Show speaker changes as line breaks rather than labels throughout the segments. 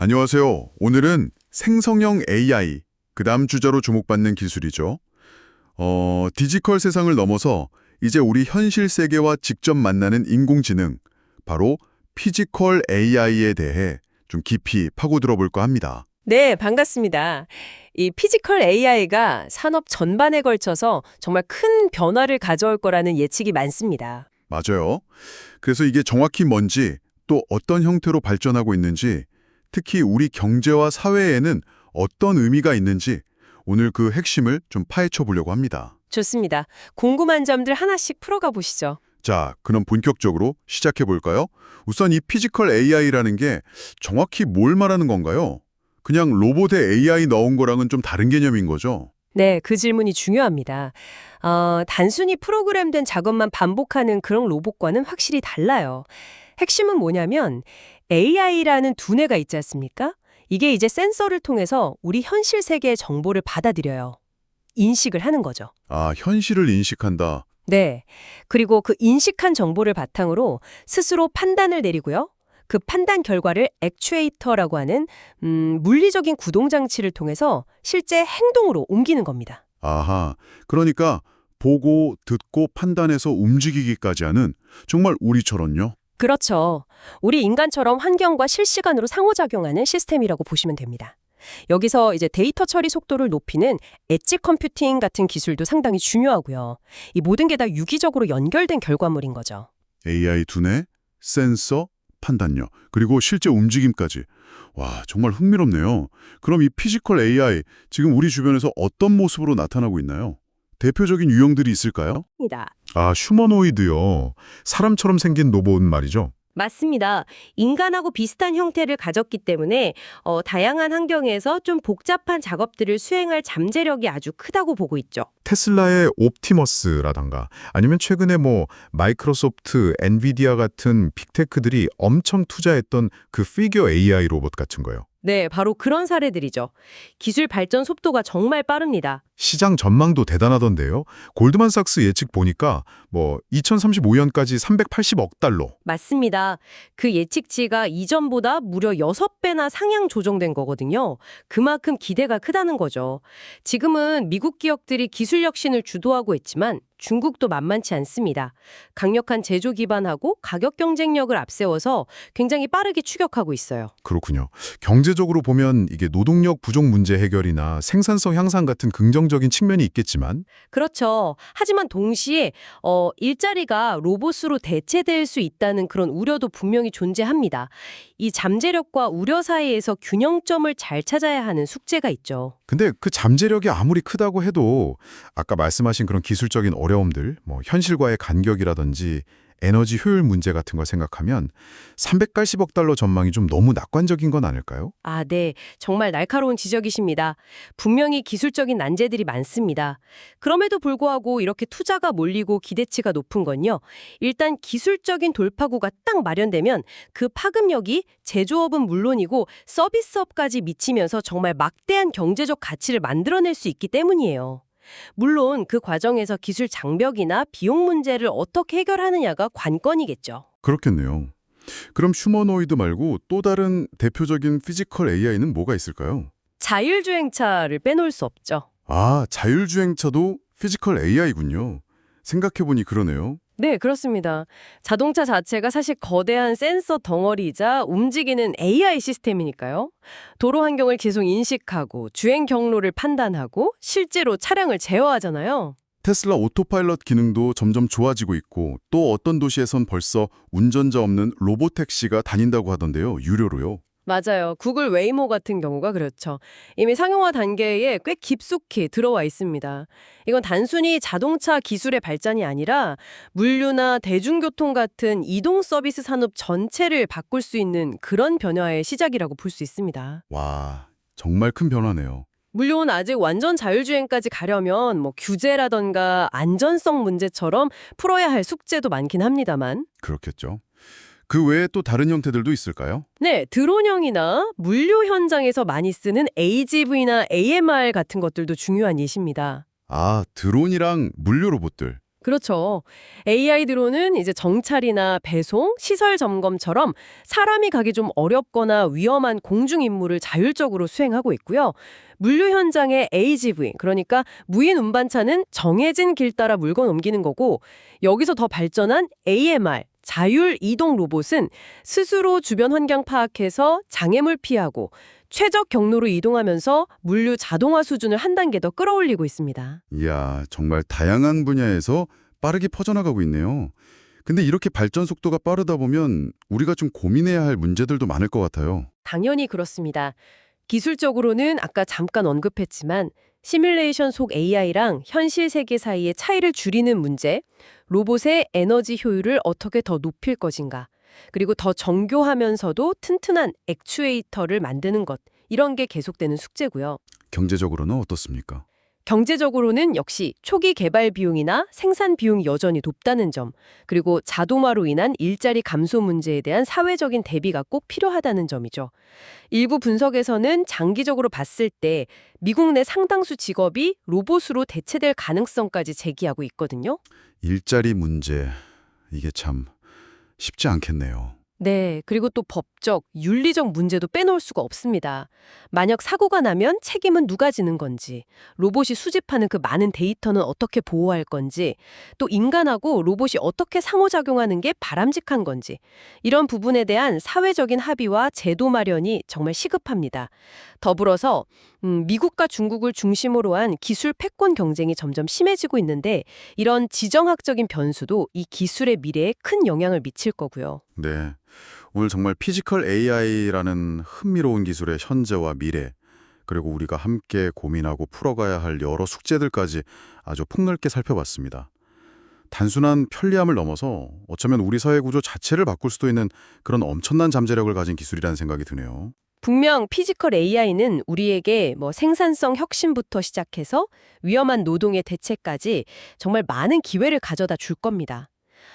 안녕하세요. 오늘은 생성형 AI, 그 다음 주자로 주목받는 기술이죠. 디지털 세상을 넘어서 이제 우리 현실 세계와 직접 만나는 인공지능, 바로 피지컬 AI에 대해 좀 깊이 파고들어 볼까 합니다.
네, 반갑습니다. 이 피지컬 AI가 산업 전반에 걸쳐서 정말 큰 변화를 가져올 거라는 예측이 많습니다.
맞아요. 그래서 이게 정확히 뭔지, 또 어떤 형태로 발전하고 있는지, 특히 우리 경제와 사회에는 어떤 의미가 있는지 오늘 그 핵심을 좀 파헤쳐 보려고 합니다.
좋습니다. 궁금한 점들 하나씩 풀어가 보시죠.
자, 그럼 본격적으로 시작해 볼까요? 우선 이 피지컬 AI라는 게 정확히 뭘 말하는 건가요? 그냥 로봇에 AI 넣은 거랑은 좀 다른 개념인 거죠?
네, 그 질문이 중요합니다. 단순히 프로그램된 작업만 반복하는 그런 로봇과는 확실히 달라요. 핵심은 뭐냐면 AI라는 두뇌가 있지 않습니까? 이게 이제 센서를 통해서 우리 현실 세계의 정보를 받아들여요. 인식을 하는 거죠.
아, 현실을 인식한다.
네. 그리고 그 인식한 정보를 바탕으로 스스로 판단을 내리고요. 그 판단 결과를 액추에이터라고 하는 물리적인 구동장치를 통해서 실제 행동으로 옮기는 겁니다.
아하, 그러니까 보고, 듣고, 판단해서 움직이기까지 하는 정말 우리처럼요?
그렇죠. 우리 인간처럼 환경과 실시간으로 상호작용하는 시스템이라고 보시면 됩니다. 여기서 이제 데이터 처리 속도를 높이는 엣지 컴퓨팅 같은 기술도 상당히 중요하고요. 이 모든 게 다 유기적으로 연결된 결과물인 거죠.
AI 두뇌, 센서, 판단력, 그리고 실제 움직임까지. 와, 정말 흥미롭네요. 그럼 이 피지컬 AI, 지금 우리 주변에서 어떤 모습으로 나타나고 있나요? 대표적인 유형들이 있을까요?
입니다.
아, 휴머노이드요. 사람처럼 생긴 로봇 말이죠.
맞습니다. 인간하고 비슷한 형태를 가졌기 때문에 다양한 환경에서 좀 복잡한 작업들을 수행할 잠재력이 아주 크다고 보고 있죠.
테슬라의 옵티머스라던가 아니면 최근에 마이크로소프트, 엔비디아 같은 빅테크들이 엄청 투자했던 그 피겨 AI 로봇 같은 거요.
네, 바로 그런 사례들이죠. 기술 발전 속도가 정말 빠릅니다.
시장 전망도 대단하던데요. 골드만삭스 예측 보니까 2035년까지 380억 달러.
맞습니다. 그 예측치가 이전보다 무려 6배나 상향 조정된 거거든요. 그만큼 기대가 크다는 거죠. 지금은 미국 기업들이 기술 혁신을 주도하고 있지만 중국도 만만치 않습니다. 강력한 제조 기반하고 가격 경쟁력을 앞세워서 굉장히 빠르게 추격하고 있어요.
그렇군요. 경제적으로 보면 이게 노동력 부족 문제 해결이나 생산성 향상 같은 긍정적인 측면이 있겠지만
그렇죠. 하지만 동시에 일자리가 로봇으로 대체될 수 있다는 그런 우려도 분명히 존재합니다. 이 잠재력과 우려 사이에서 균형점을 잘 찾아야 하는 숙제가 있죠.
근데 그 잠재력이 아무리 크다고 해도 아까 말씀하신 그런 기술적인 어려움들, 현실과의 간격이라든지 에너지 효율 문제 같은 걸 생각하면 380억 달러 전망이 좀 너무 낙관적인 건 아닐까요?
아, 네. 정말 날카로운 지적이십니다. 분명히 기술적인 난제들이 많습니다. 그럼에도 불구하고 이렇게 투자가 몰리고 기대치가 높은 건요. 일단 기술적인 돌파구가 딱 마련되면 그 파급력이 제조업은 물론이고 서비스업까지 미치면서 정말 막대한 경제적 가치를 만들어낼 수 있기 때문이에요. 물론 그 과정에서 기술 장벽이나 비용 문제를 어떻게 해결하느냐가 관건이겠죠.
그렇겠네요. 그럼 휴머노이드 말고 또 다른 대표적인 피지컬 AI는 뭐가 있을까요?
자율주행차를 빼놓을 수 없죠.
아, 자율주행차도 피지컬 AI군요. 생각해보니 그러네요.
네, 그렇습니다. 자동차 자체가 사실 거대한 센서 덩어리이자 움직이는 AI 시스템이니까요. 도로 환경을 계속 인식하고 주행 경로를 판단하고 실제로 차량을 제어하잖아요.
테슬라 오토파일럿 기능도 점점 좋아지고 있고 또 어떤 도시에선 벌써 운전자 없는 로보택시가 다닌다고 하던데요. 유료로요.
맞아요. 구글 웨이모 같은 경우가 그렇죠. 이미 상용화 단계에 꽤 깊숙이 들어와 있습니다. 이건 단순히 자동차 기술의 발전이 아니라 물류나 대중교통 같은 이동 서비스 산업 전체를 바꿀 수 있는 그런 변화의 시작이라고 볼 수 있습니다.
와, 정말 큰 변화네요.
물론 아직 완전 자율주행까지 가려면 규제라던가 안전성 문제처럼 풀어야 할 숙제도 많긴 합니다만.
그렇겠죠. 그 외에 또 다른 형태들도 있을까요?
네, 드론형이나 물류 현장에서 많이 쓰는 AGV나 AMR 같은 것들도 중요한 예시입니다.
아, 드론이랑 물류 로봇들.
그렇죠. AI 드론은 이제 정찰이나 배송, 시설 점검처럼 사람이 가기 좀 어렵거나 위험한 공중 임무를 자율적으로 수행하고 있고요. 물류 현장의 AGV, 그러니까 무인 운반차는 정해진 길 따라 물건 옮기는 거고, 여기서 더 발전한 AMR, 자율 이동 로봇은 스스로 주변 환경 파악해서 장애물 피하고 최적 경로로 이동하면서 물류 자동화 수준을 한 단계 더 끌어올리고 있습니다.
이야, 정말 다양한 분야에서 빠르게 퍼져나가고 있네요. 근데 이렇게 발전 속도가 빠르다 보면 우리가 좀 고민해야 할 문제들도 많을 것 같아요.
당연히 그렇습니다. 기술적으로는 아까 잠깐 언급했지만 시뮬레이션 속 AI랑 현실 세계 사이의 차이를 줄이는 문제, 로봇의 에너지 효율을 어떻게 더 높일 것인가, 그리고 더 정교하면서도 튼튼한 액추에이터를 만드는 것, 이런 게 계속되는 숙제고요.
경제적으로는 어떻습니까?
경제적으로는 역시 초기 개발 비용이나 생산 비용이 여전히 높다는 점, 그리고 자동화로 인한 일자리 감소 문제에 대한 사회적인 대비가 꼭 필요하다는 점이죠. 일부 분석에서는 장기적으로 봤을 때 미국 내 상당수 직업이 로봇으로 대체될 가능성까지 제기하고 있거든요.
일자리 문제, 이게 참 쉽지 않겠네요.
네, 그리고 또 법적, 윤리적 문제도 빼놓을 수가 없습니다. 만약 사고가 나면 책임은 누가 지는 건지, 로봇이 수집하는 그 많은 데이터는 어떻게 보호할 건지, 또 인간하고 로봇이 어떻게 상호작용하는 게 바람직한 건지, 이런 부분에 대한 사회적인 합의와 제도 마련이 정말 시급합니다. 더불어서 미국과 중국을 중심으로 한 기술 패권 경쟁이 점점 심해지고 있는데, 이런 지정학적인 변수도 이 기술의 미래에 큰 영향을 미칠 거고요.
네. 오늘 정말 피지컬 AI라는 흥미로운 기술의 현재와 미래, 그리고 우리가 함께 고민하고 풀어가야 할 여러 숙제들까지 아주 폭넓게 살펴봤습니다. 단순한 편리함을 넘어서 어쩌면 우리 사회 구조 자체를 바꿀 수도 있는 그런 엄청난 잠재력을 가진 기술이라는 생각이 드네요.
분명 피지컬 AI는 우리에게 생산성 혁신부터 시작해서 위험한 노동의 대체까지 정말 많은 기회를 가져다 줄 겁니다.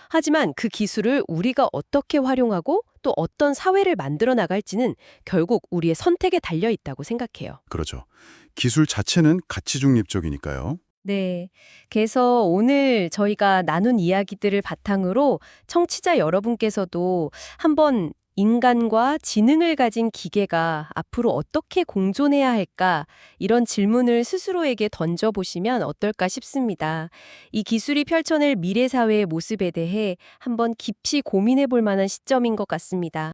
하지만 그 기술을 우리가 어떻게 활용하고 또 어떤 사회를 만들어 나갈지는 결국 우리의 선택에 달려 있다고 생각해요.
그렇죠. 기술 자체는 가치 중립적이니까요.
네. 그래서 오늘 저희가 나눈 이야기들을 바탕으로 청취자 여러분께서도 한번 인간과 지능을 가진 기계가 앞으로 어떻게 공존해야 할까? 이런 질문을 스스로에게 던져보시면 어떨까 싶습니다. 이 기술이 펼쳐낼 미래 사회의 모습에 대해 한번 깊이 고민해 볼 만한 시점인 것 같습니다.